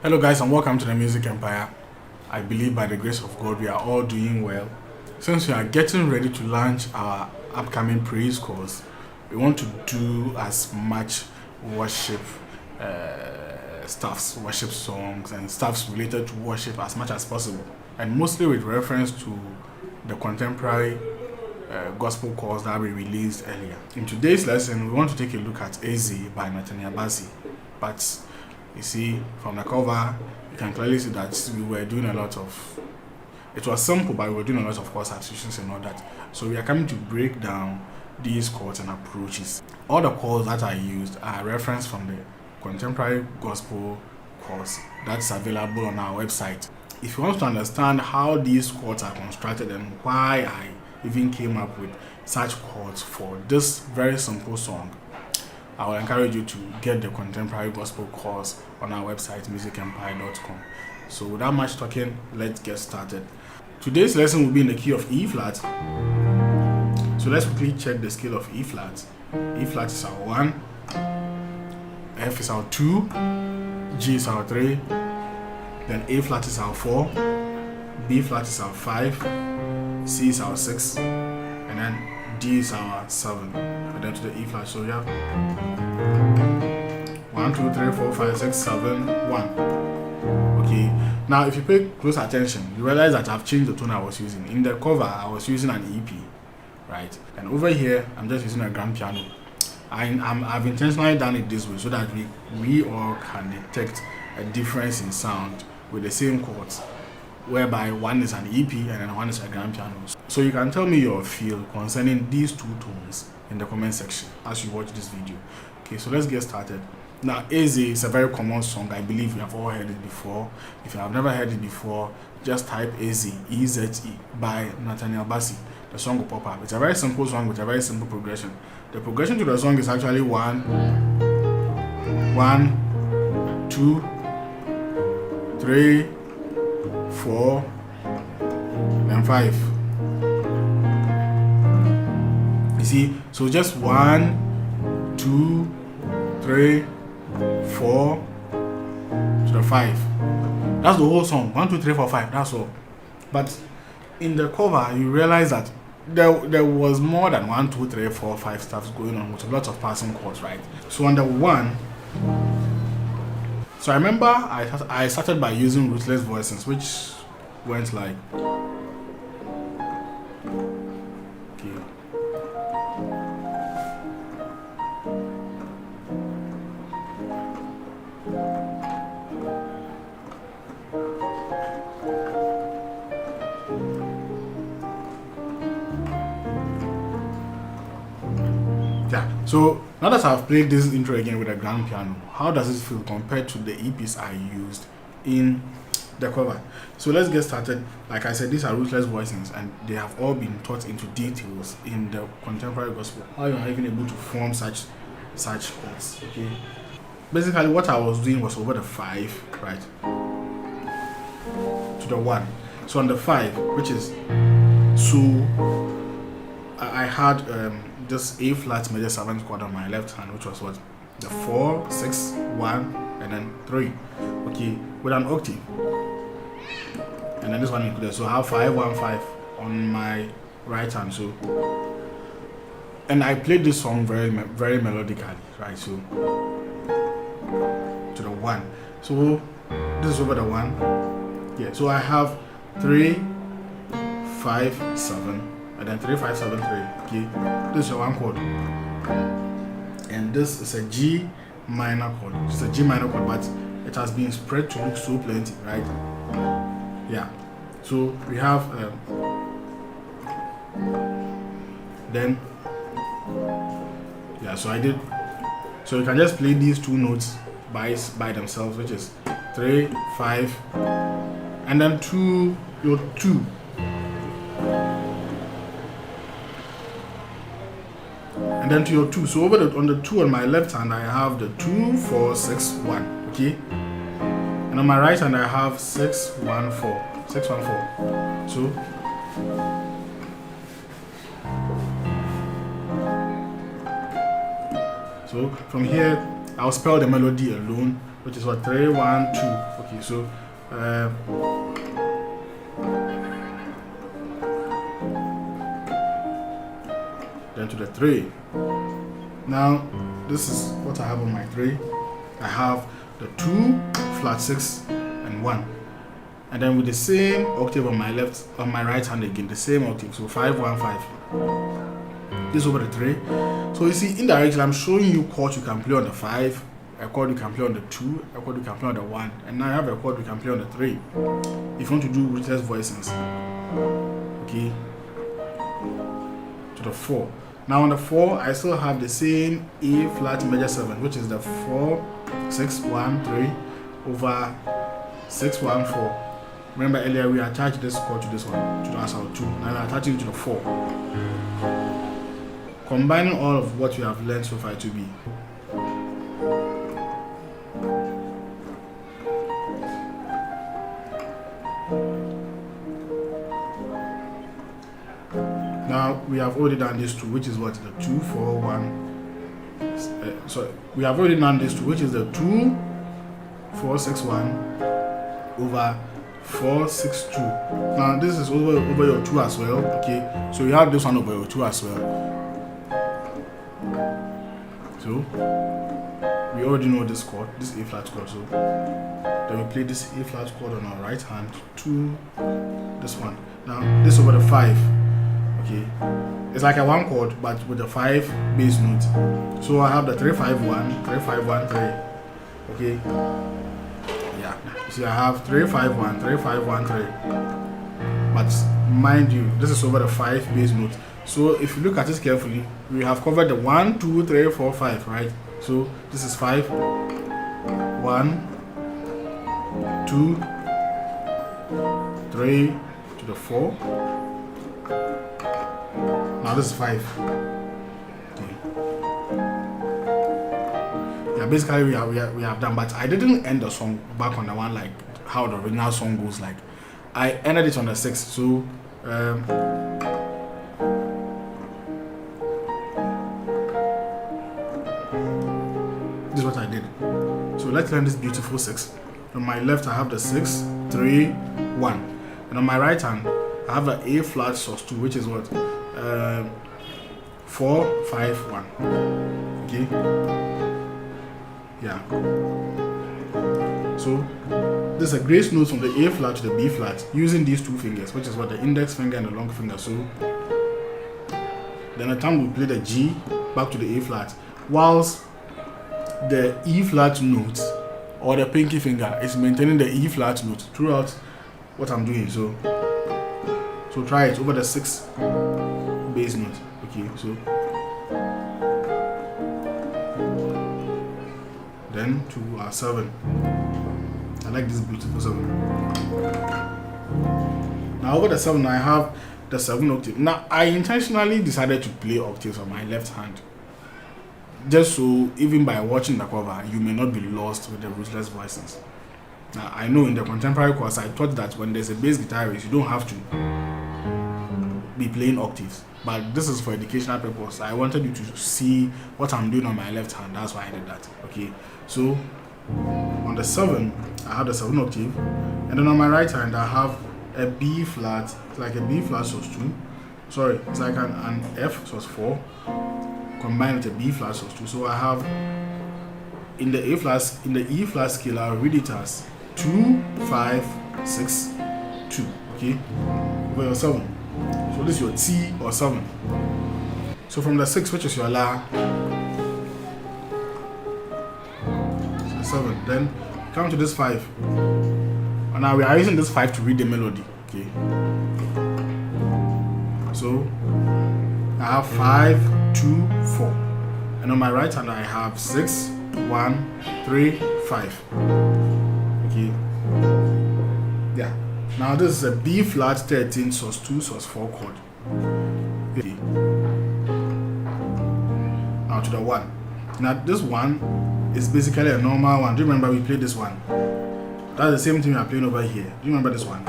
Hello guys, and welcome to the Music Empire. I believe by the grace of God we are all doing well. Since we are getting ready to launch our upcoming praise course, we want to do as much worship stuffs, worship songs and stuffs related to worship as much as possible, and mostly with reference to the contemporary gospel course that we released earlier. In today's lesson, we want to take a look at AZ by Nathaniel Bassey. But you see, from the cover, you can clearly see that we were doing a lot of, it was simple, but we were doing a lot of chord substitutions and all that. So we are coming to break down these chords and approaches. All the chords that I used are referenced from the contemporary gospel course that's available on our website. If you want to understand how these chords are constructed and why I even came up with such chords for this very simple song, I will encourage you to get the contemporary gospel course on our website, musicempire.com. So without much talking, let's get started. Today's lesson will be in the key of E flat. So let's quickly check the scale of E flat. E flat is our 1, F is our 2, G is our 3, then A flat is our 4, B flat is our 5, C is our 6, and then D is our 7, and then to the E flat. So we have 1, 2, 3, 4, 5, 6, 7, 1. Okay, now if you pay close attention, you realize that I've changed the tone I was using. In the cover, I was using an EP, right? And over here, I'm just using a grand piano. I've intentionally done it this way so that we all can detect a difference in sound with the same chords, whereby one is an EP and then one is a grand piano. So you can tell me your feel concerning these two tones in the comment section as you watch this video. Okay, so let's get started. Now, AZ is a very common song. I believe you have all heard it before. If you have never heard it before, just type AZ, E-Z-E by Nathaniel Bassey. The song will pop up. It's a very simple song with a very simple progression. The progression to the song is actually 1, 2, 3, 4, and 5. You see, so just 1, 2, 3, 4 to the 5. That's the whole song. 1, 2, 3, 4, 5. That's all. But in the cover, you realize that there was more than 1, 2, 3, 4, 5 stuffs going on with a lot of passing chords, right? So on the 1, so I remember I started by using ruthless voicings, which went like, okay. Yeah, so now that I've played this intro again with a grand piano, how does it feel compared to the EPs I used in the cover? So let's get started. Like I said, these are ruthless voicings and they have all been taught into details in the contemporary gospel, how you are even able to form such chords. Okay, basically what I was doing was over the 5, right, to the 1. So on the 5, which is, so I had this A flat major 7th chord on my left hand, which was what, the 4, 6, 1, and then 3. Okay, with an octave, and then this one included. So I have 5, 1, 5 on my right hand. So, and I played this song very melodically, right? So to the 1. So this is over the 1. Yeah. So I have 3, 5, 7, and then 3, 5, 7, 3. Okay. This is a 1 chord, and this is a G minor chord. It's a G minor chord, but it has been spread to look so plenty, right? Yeah. So we have then, yeah. So I did. So you can just play these two notes by themselves, which is 3, 5, and then 2, your 2. And then to your 2. So on the 2 on my left hand, I have the 2, 4, 6, 1. Okay. And on my right hand, I have 6, 1, 4. 6, 1, 4. So from here, I'll spell the melody alone which is what 3 1 2. Okay, so then to the 3. Now this is what I have on my 3. I have the 2 flat 6 and 1, and then with the same octave on my right hand again, the same octave, so 5 1 5. This over the 3. So you see, indirectly I'm showing you chords you can play on the 5, a chord you can play on the 2, a chord you can play on the 1, and now I have a chord you can play on the 3 if you want to do rootless voicings. Okay, to the 4. Now on the 4, I still have the same A flat major 7, which is the 4 6 1 3 over 6 1 4. Remember earlier we attached this chord to this one, to the our 2. Now we're attaching it to the 4. Combining all of what you have learned so far to be. Now we have already done this 2, which is what? The 2 4 1. Sorry, we have already done this 2, which is the 2 4 6 1 over 4 6 2. Now this is over your 2 as well. Okay, so you have this one over your 2 as well. So we already know this chord, this A flat chord. So then we play this A flat chord on our right hand to this one. Now this over the 5. Okay, it's like a 1 chord but with a 5 bass note. So I have the 3 5 1 3 5 1 3. Okay, yeah, you see I have 3 5 1 3 5 1 3, but mind you, this is over the 5 bass note. So if you look at this carefully, we have covered the 1 2 3 4 5, right? So this is 5 1 2 3 to the 4. Now this is 5. Okay. Yeah, basically we have done, but I didn't end the song back on the one like how the original song goes. Like I ended it on the 6. So this is what I did. So let's learn this beautiful 6. On my left I have the 6 3 1, and on my right hand I have the A flat sus 2, which is what 4 5 1. Okay, yeah. So there's a grace note from the A flat to the B flat using these 2 fingers, which is what the index finger and the long finger. So then the time we play the G back to the A flat, whilst the E flat note or the pinky finger is maintaining the E flat note throughout what I'm doing. So try it over the 6 bass note. Okay, so then to our 7. I like this beautiful 7. Now over the 7 I have the 7 octave. Now I intentionally decided to play octaves on my left hand, just so even by watching the cover you may not be lost with the rootless voicings. Now I know in the contemporary course I thought that when there's a bass guitarist you don't have to be playing octaves, but this is for educational purpose. I wanted you to see what I'm doing on my left hand, that's why I did that. Okay, so on the 7 I have the 7 octave, and then on my right hand I have a B flat. It's like a B flat sus 2. Sorry, it's like an F sus 4 combined with a B flat sus 2. So I have in the E flat scale I'll read it as 2 5 6 2. Okay, over your 7. So this is your T or 7. So from the 6, which is your La, so 7. Then come to this 5. And now we are using this 5 to read the melody. Okay. So I have 5 2 4, and on my right hand I have 6 1 3 5. Okay. Yeah. Now this is a B flat 13 sus 2 sus 4 chord. Okay. Now to the 1. Now this one is basically a normal one. Do you remember we played this one? That's the same thing we are playing over here. Do you remember this one?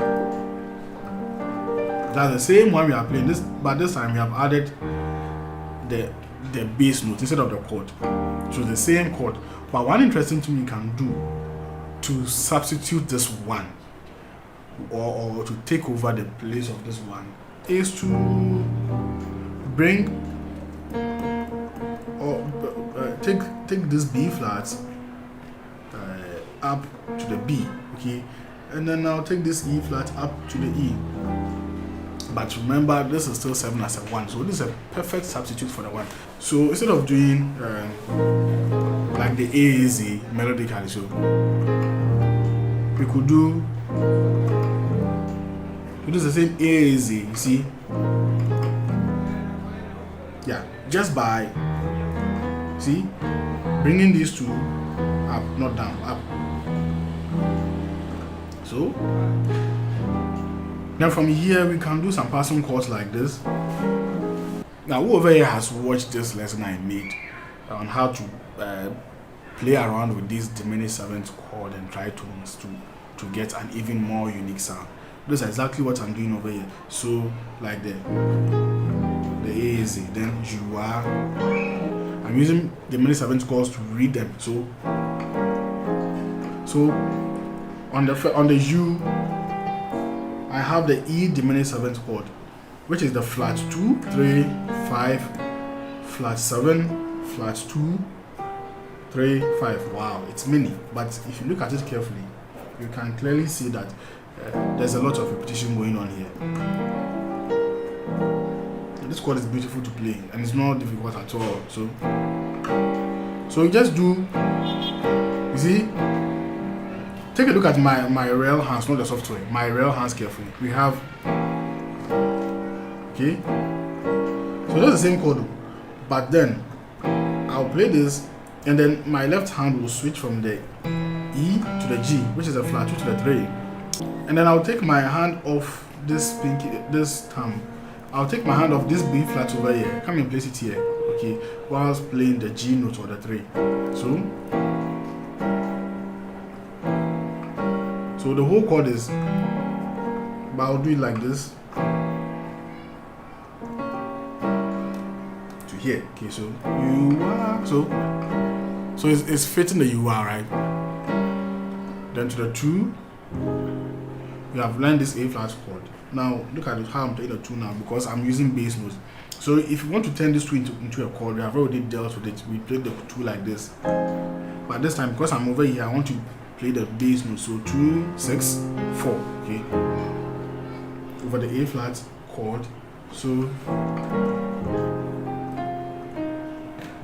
That's the same one we are playing this, but this time we have added the bass note instead of the chord. So the same chord. But one interesting thing you can do to substitute this one or to take over the place of this one is to bring or take this B flat up to the B, okay, and then I'll take this E flat up to the E. But remember, this is still 7 as a 1, so this is a perfect substitute for the 1. So instead of doing like the AAZ melodically, so we could do the same AAZ, you see, yeah, just by bringing these two up, not down, up. So now from here we can do some passing chords like this. Now who over here has watched this lesson I made on how to play around with this diminished seventh chord and tritones to get an even more unique sound? This is exactly what I'm doing over here. So like the AAZ, then you are. I'm using diminished seventh chords to read them. So on the U, I have the E diminished seventh chord, which is the flat 2, 3, 5, flat 7, flat 2, 3, 5. Wow, it's many, but if you look at it carefully, you can clearly see that there's a lot of repetition going on here. This chord is beautiful to play and it's not difficult at all. So you just do, you see, take a look at my real hands, not the software, my real hands carefully. We have, okay, so that's the same chord, but then I'll play this and then my left hand will switch from the E to the G, which is a flat 2 to the 3, and then I'll take my hand off this thumb. I'll take my hand off this B flat over here, come and place it here, okay, whilst playing the G note or the 3. So the whole chord is, but I'll do it like this to here. Okay, so you are, so it's fitting the you are, right? Then to the 2, we have learned this A flat chord. Now look at how I'm playing the 2 now, because I'm using bass notes. So if you want to turn this 2 into a chord, we have already dealt with it. We played the 2 like this, but this time because I'm over here, I want to play the bass note. So 2, 6, 4, okay, over the A flat chord. So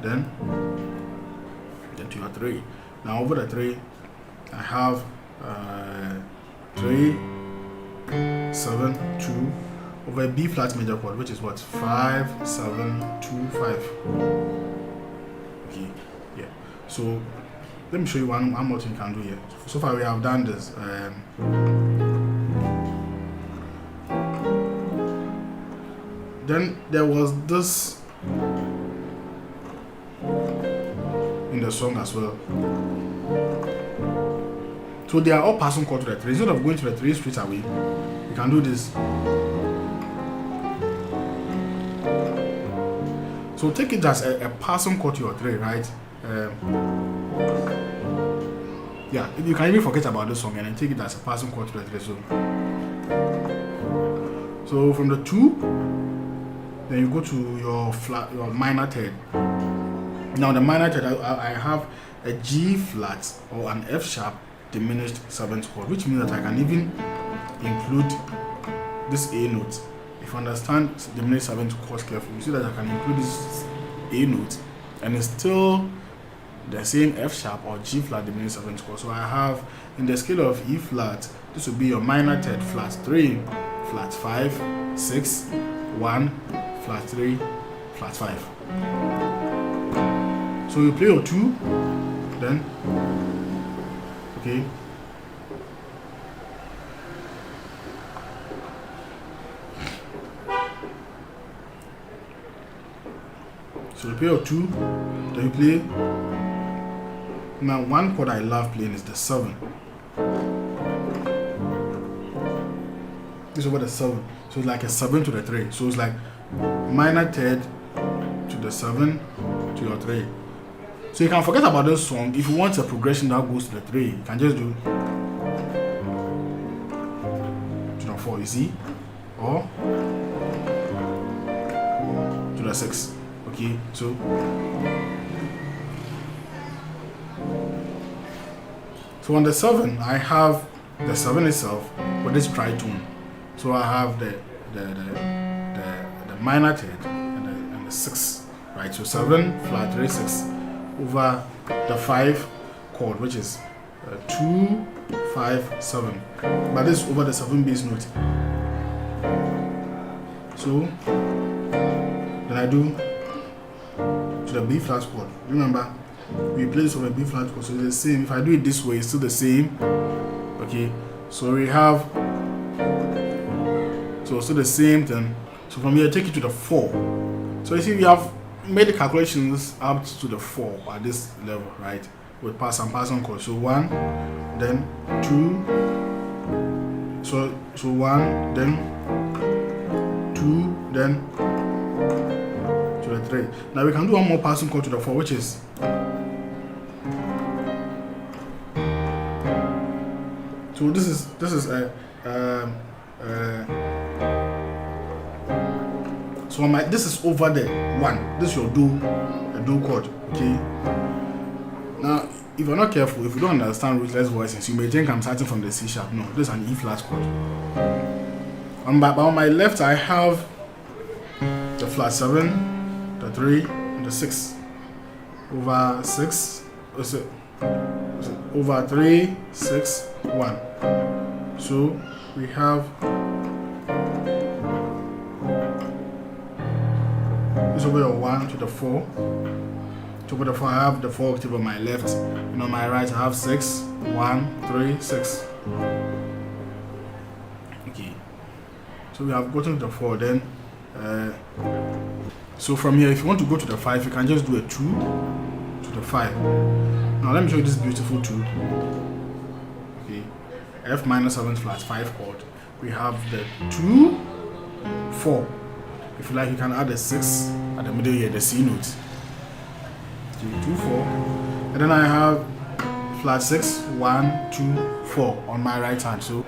then to your 3. Now over the 3, I have 3, 7, 2 over a B flat major chord, which is what, 5, 7, 2, 5. Okay, yeah. So let me show you one more thing you can do here. So far we have done this. Then there was this in the song as well. So they are all passing chord to the 3. Instead of going to the 3 straight away, you can do this. So take it as a passing chord to your 3, right? Yeah, you can even forget about this song and then take it as a passing chord to the 3. So from the 2, then you go to your minor third. Now the minor third, I have a G flat or an F sharp diminished 7th chord, which means that I can even include this A note. If you understand diminished 7th chord carefully, you see that I can include this A note and it's still the same F sharp or G flat diminished 7th chord. So I have, in the scale of E flat, this will be your minor third, flat 3, flat 5, 6, 1, flat 3, flat 5. So you play your 2, then, okay, so you play your 2, then you play. Now one chord I love playing is the 7. This is over the 7, so it's like a 7 to the 3. So it's like minor third to the 7 to your 3. So you can forget about this song. If you want a progression that goes to the 3, you can just do to the 4, you see, or to the 6. Okay, so on the 7, I have the 7 itself with this tritone. So I have the minor third and the 6, right? So 7 flat 3 6 over the 5 chord, which is 2 5 7. But this is over the 7 bass note. So then I do to the B flat chord. Remember, we play this over B flat chord, so it's the same. If I do it this way, it's still the same. Okay, so we have still the same thing. So from here, take it to the 4. So you see, we have made the calculations up to the 4 at this level, right? With pass and passing chords. So 1, then 2. So 1, then 2, then to the 3. Now we can do one more passing chord to the 4, which is so this is a so this is over the 1. This is your do chord. Okay. Now, if you're not careful, if you don't understand rootless voicings, you may think I'm starting from the C sharp. No, this is an E flat chord. On my left, I have the flat 7, the 3, and the 6 over 6. Over 3 6 1. So we have this over the 1 to the 4. So over the 4, I have the 4 octave on my left, and on my right, I have 6 1 3 6. Okay. So we have gotten to the 4. Then, so from here, if you want to go to the 5, you can just do a 2 to the 5. Now let me show you this beautiful 2. Okay, F minor 7 flat 5 chord. We have the 2 4. If you like, you can add a 6 at the middle here, the C note. 2 4, and then I have flat 6 1 2 4 on my right hand. So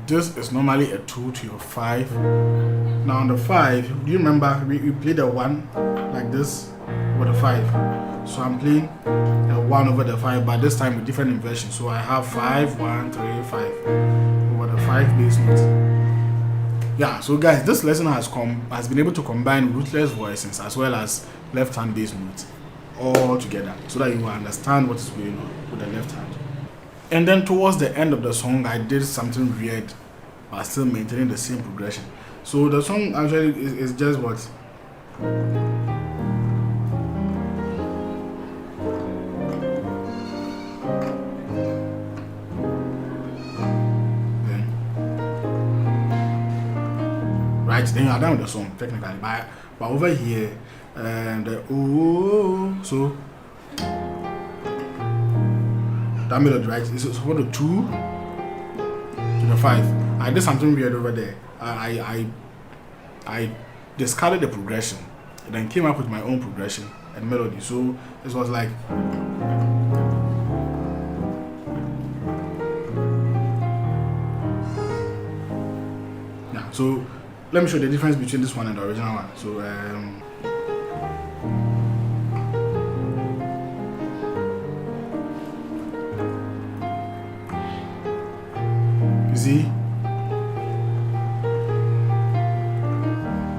this is normally a 2 to your 5. Now on the 5, do you remember we played a 1 like this with a 5? So I'm playing a 1 over the 5, but this time with different inversions. So I have 5 1 3 5 over the 5 bass notes. Yeah, so guys, this lesson has been able to combine rootless voicings as well as left hand bass notes all together, so that you will understand what is going on with the left hand. And then towards the end of the song, I did something weird, but still maintaining the same progression. So the song actually is just what? Then you are done with the song technically, but over here, the so that melody, right, is for the 2 to the 5. I did something weird over there. I discarded the progression and then came up with my own progression and melody. So it was like so let me show you the difference between this one and the original one. So you see,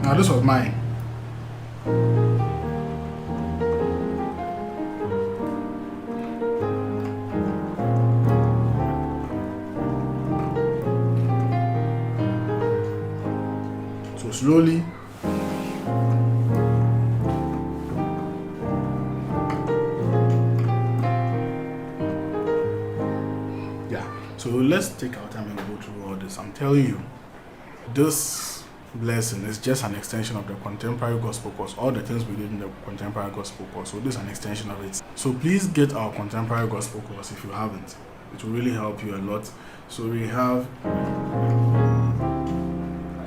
now this was mine. Slowly, yeah. So let's take our time and go through all this. I'm telling you, this lesson is just an extension of the contemporary gospel course. All the things we did in the contemporary gospel course, so this is an extension of it. So please get our contemporary gospel course if you haven't. It will really help you a lot. So we have.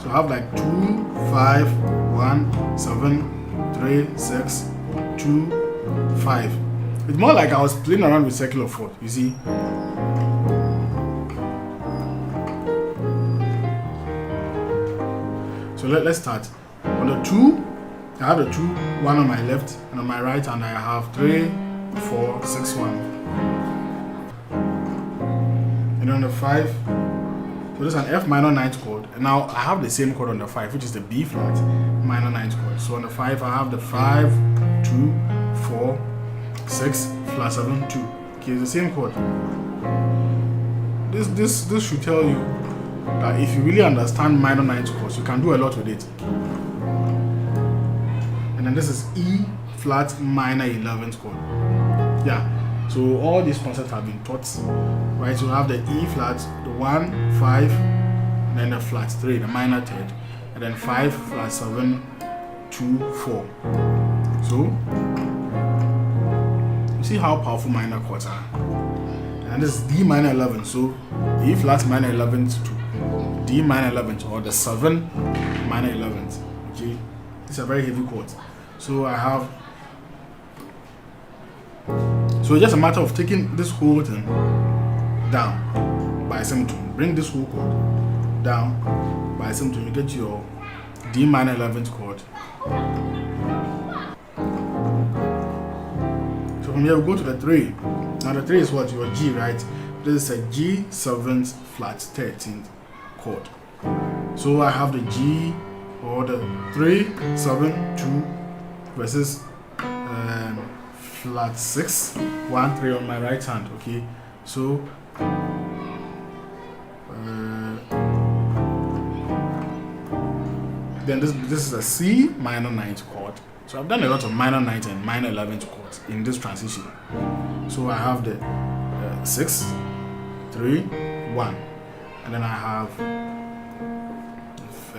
So I have like 2, 5, 1, 7, 3, 6, 2, 5. It's more like I was playing around with circular 4, you see. So let's start. On the 2, I have the 2, 1 on my left, and on my right hand I have 3, 4, 6, 1. And on the 5, so this is an F minor 9th chord. And now I have the same chord on the 5, which is the B flat minor 9th chord. So on the 5, I have the 5, 2, 4, 6, flat 7, 2. Okay, it's the same chord. This should tell you that if you really understand minor 9th chords, you can do a lot with it. And then this is E flat minor 11th chord. Yeah. So all these concepts have been taught, right? So you have the E flat, the 1, 5, and then the flat 3, the minor 3rd, and then 5, flat 7, 2, 4. So you see how powerful minor chords are. And this is D minor 11, so E flat minor 11th to D minor 11th, or the 7 minor 11th. Okay, these are very heavy chords. So I have. So it's just a matter of taking this whole thing down by semitone. Bring this whole chord down by semitone. You get your D minor 11th chord. So from here we go to the 3. Now the 3 is what? Your G, right? This is a G 7th flat 13th chord. So I have the G, or the 3, 7, 2 versus flat 6, 1, 3 on my right hand. Okay, so then this is a C minor 9th chord. So I've done a lot of minor 9th and minor 11th chords in this transition. So I have the 6, 3, 1, and then I have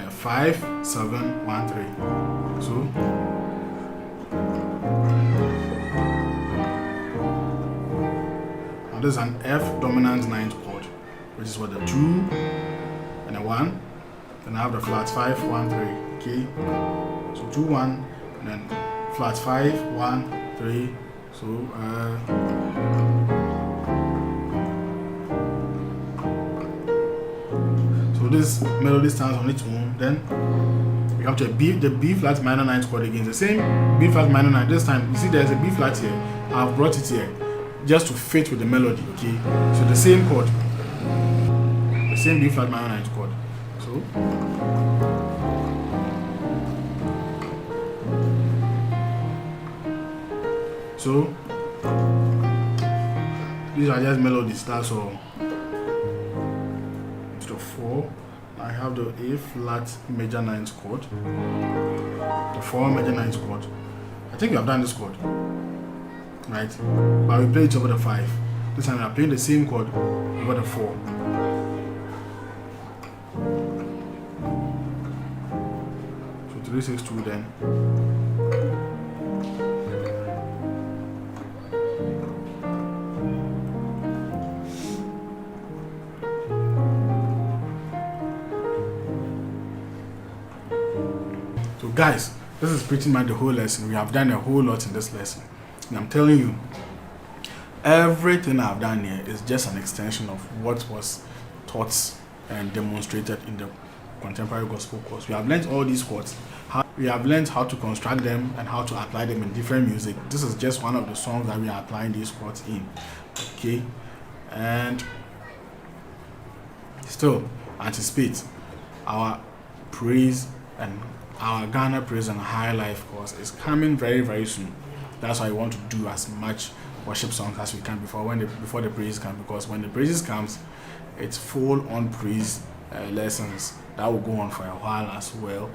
5, 7, 1, 3. So now this is an F dominant 9th chord, which is what, the 2 and a 1. Then I have the flat 5, 1, 3. Okay, so 2, 1, and then flat 5, 1, 3. So so this melody stands on its own. Then we come to the B flat minor 9th chord again. The same B flat minor 9. This time you see there's a B flat here. I've brought it here just to fit with the melody. Okay, so the same chord, the same B flat minor 9th chord. So these are just melodies, that's all. To the 4, I have the A flat major 9th chord, the 4 major 9th chord. I think you have done this chord, right? But we play it over the 5. This time we are playing the same chord over the 4. So 3, 6, 2 then. So guys, this is pretty much the whole lesson. We have done a whole lot in this lesson. And I'm telling you, everything I've done here is just an extension of what was taught and demonstrated in the contemporary gospel course. We have learned all these chords. We have learned how to construct them and how to apply them in different music. This is just one of the songs that we are applying these chords in. Okay, and still anticipate our praise and our Ghana Praise and High Life course is coming very, very soon. That's why I want to do as much worship songs as we can before the praise comes, because when the praises comes, it's full on praise lessons that will go on for a while as well.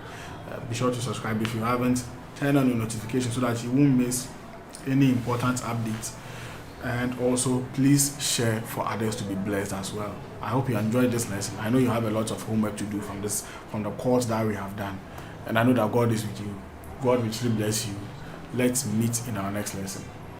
Be sure to subscribe if you haven't. Turn on your notifications so that you won't miss any important updates. And also, please share for others to be blessed as well. I hope you enjoyed this lesson. I know you have a lot of homework to do from the course that we have done. And I know that God is with you. God will truly bless you. Let's meet in our next lesson.